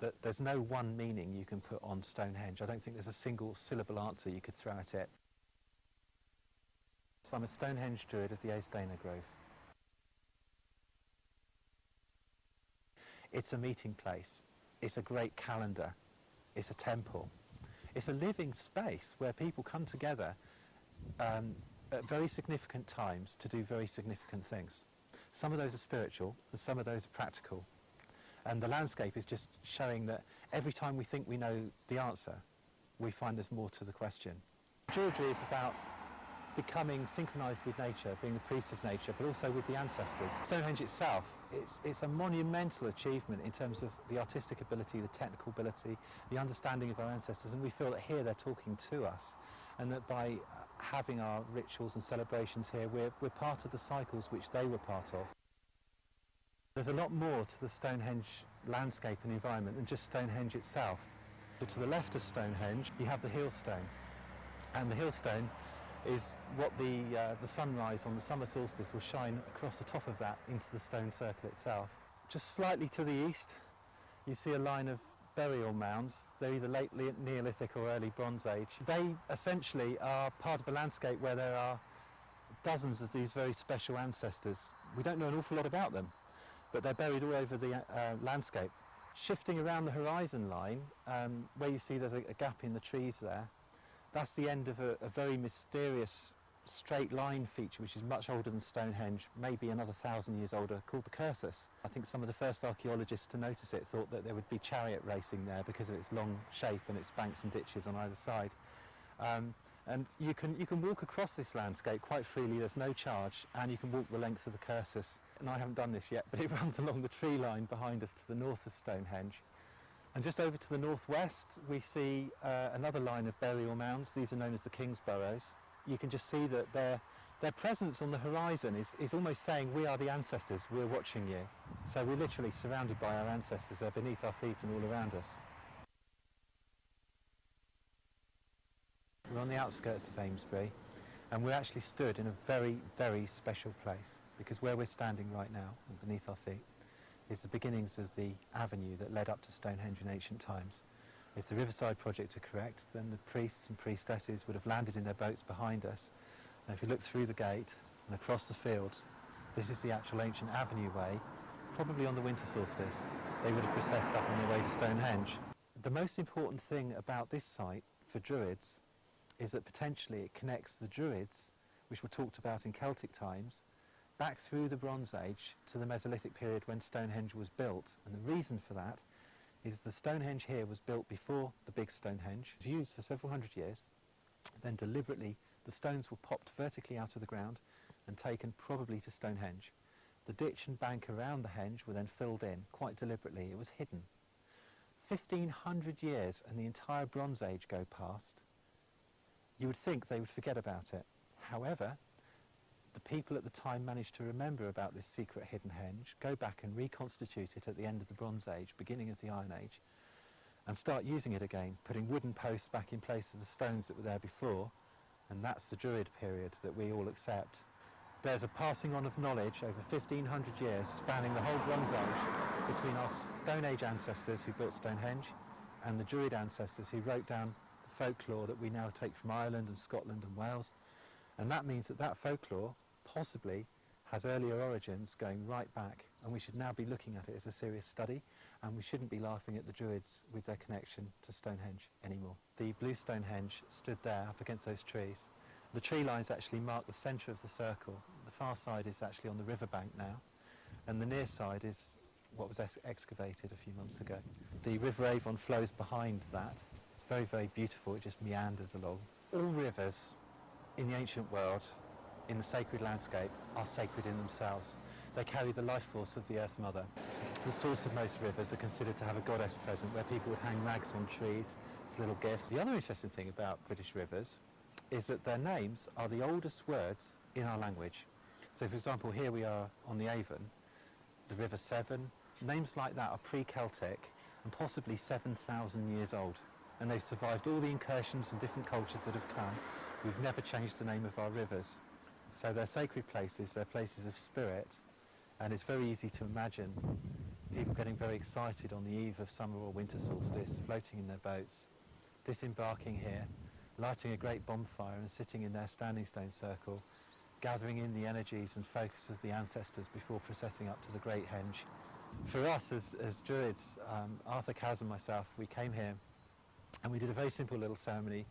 that there's no one meaning you can put on Stonehenge. I don't think there's a single syllable answer you could throw at it. So I'm a Stonehenge Druid of the Aesdana Grove. It's a meeting place, it's a great calendar, it's a temple. It's a living space where people come together at very significant times to do very significant things. Some of those are spiritual and some of those are practical. And the landscape is just showing that every time we think we know the answer, we find there's more to the question. Druidry is about becoming synchronised with nature, being the priest of nature, but also with the ancestors. Stonehenge itself, it's a monumental achievement in terms of the artistic ability, the technical ability, the understanding of our ancestors, and we feel that here they're talking to us, and that by having our rituals and celebrations here, we're part of the cycles which they were part of. There's a lot more to the Stonehenge landscape and environment than just Stonehenge itself. But to the left of Stonehenge, you have the Heelstone, and the Heelstone is what the sunrise on the summer solstice will shine across the top of that into the stone circle itself. Just slightly to the east, you see a line of burial mounds. They're either late Neolithic or early Bronze Age. They essentially are part of a landscape where there are dozens of these very special ancestors. We don't know an awful lot about them, but they're buried all over the landscape. Shifting around the horizon line, where you see there's a gap in the trees there, that's the end of a very mysterious straight line feature which is much older than Stonehenge, maybe another 1,000 years older, called the Cursus. I think some of the first archaeologists to notice it thought that there would be chariot racing there because of its long shape and its banks and ditches on either side. And you can walk across this landscape quite freely, there's no charge, and you can walk the length of the Cursus. And I haven't done this yet, but it runs along the tree line behind us to the north of Stonehenge. And just over to the northwest, we see another line of burial mounds. These are known as the King's Burrows. You can just see that their presence on the horizon is almost saying, we are the ancestors, we're watching you. So we're literally surrounded by our ancestors. They're beneath our feet and all around us. We're on the outskirts of Amesbury, and we're actually stood in a very, very special place, because where we're standing right now, and beneath our feet, is the beginnings of the avenue that led up to Stonehenge in ancient times. If the Riverside project are correct, then the priests and priestesses would have landed in their boats behind us. And if you look through the gate and across the fields, this is the actual ancient avenue way. Probably on the winter solstice, they would have processed up on their way to Stonehenge. The most important thing about this site for Druids is that potentially it connects the Druids, which were talked about in Celtic times, back through the Bronze Age to the Mesolithic period when Stonehenge was built. And the reason for that is the Stonehenge here was built before the big Stonehenge. It was used for several hundred years. Then deliberately the stones were popped vertically out of the ground and taken probably to Stonehenge. The ditch and bank around the henge were then filled in quite deliberately. It was hidden. 1,500 years and the entire Bronze Age go past. You would think they would forget about it. However, the people at the time managed to remember about this secret hidden henge, go back and reconstitute it at the end of the Bronze Age, beginning of the Iron Age, and start using it again, putting wooden posts back in place of the stones that were there before, and that's the Druid period that we all accept. There's a passing on of knowledge over 1,500 years, spanning the whole Bronze Age, between our Stone Age ancestors who built Stonehenge and the Druid ancestors who wrote down the folklore that we now take from Ireland and Scotland and Wales. And that means that that folklore possibly has earlier origins going right back, and we should now be looking at it as a serious study, and we shouldn't be laughing at the Druids with their connection to Stonehenge anymore. The blue Stonehenge stood there up against those trees. The tree lines actually mark the centre of the circle. The far side is actually on the riverbank now, and the near side is what was excavated a few months ago. The River Avon flows behind that. It's very, very beautiful. It just meanders along. All rivers in the ancient world, in the sacred landscape, are sacred in themselves. They carry the life force of the Earth Mother. The source of most rivers are considered to have a goddess present, where people would hang rags on trees as little gifts. The other interesting thing about British rivers is that their names are the oldest words in our language. So for example, here we are on the Avon, the River Severn. Names like that are pre-Celtic and possibly 7,000 years old. And they've survived all the incursions and different cultures that have come. We've never changed the name of our rivers. So they're sacred places, they're places of spirit, and it's very easy to imagine people getting very excited on the eve of summer or winter solstice, floating in their boats, disembarking here, lighting a great bonfire and sitting in their standing stone circle, gathering in the energies and focus of the ancestors before processing up to the great henge. For us as Druids, Arthur Cowes and myself, we came here and we did a very simple little ceremony.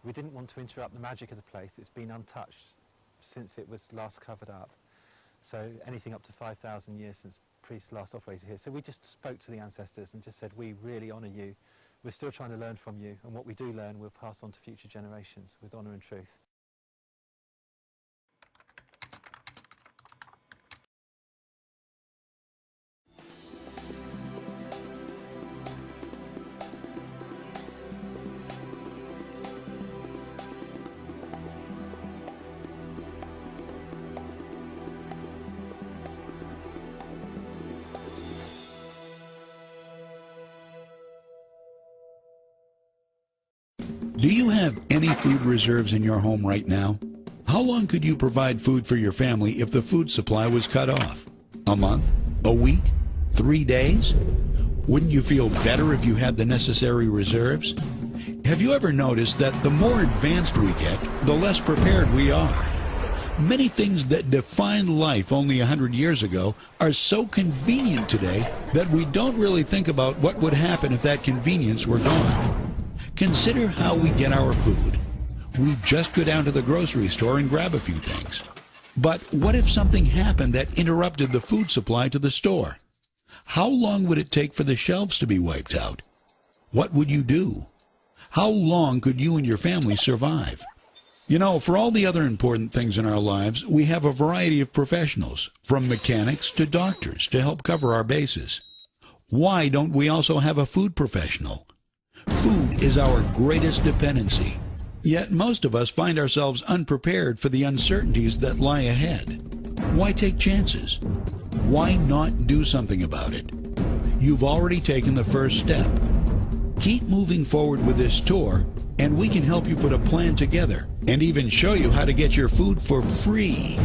We didn't want to interrupt the magic of the place. It's been untouched since it was last covered up. So anything up to 5,000 years since priests last operated here. So we just spoke to the ancestors and just said, we really honour you. We're still trying to learn from you, and what we do learn we'll pass on to future generations with honour and truth. Do you have any food reserves in your home right now? How long could you provide food for your family if the food supply was cut off? A month? A week? 3 days? Wouldn't you feel better if you had the necessary reserves? Have you ever noticed that the more advanced we get, the less prepared we are? Many things that defined life only 100 years ago are so convenient today that we don't really think about what would happen if that convenience were gone. Consider how we get our food. We just go down to the grocery store and grab a few things. But what if something happened that interrupted the food supply to the store? How long would it take for the shelves to be wiped out? What would you do? How long could you and your family survive? You know, for all the other important things in our lives, we have a variety of professionals, from mechanics to doctors, to help cover our bases. Why don't we also have a food professional? Food is our greatest dependency, yet most of us find ourselves unprepared for the uncertainties that lie ahead. Why take chances? Why not do something about it? You've already taken the first step. Keep moving forward with this tour, and we can help you put a plan together and even show you how to get your food for free.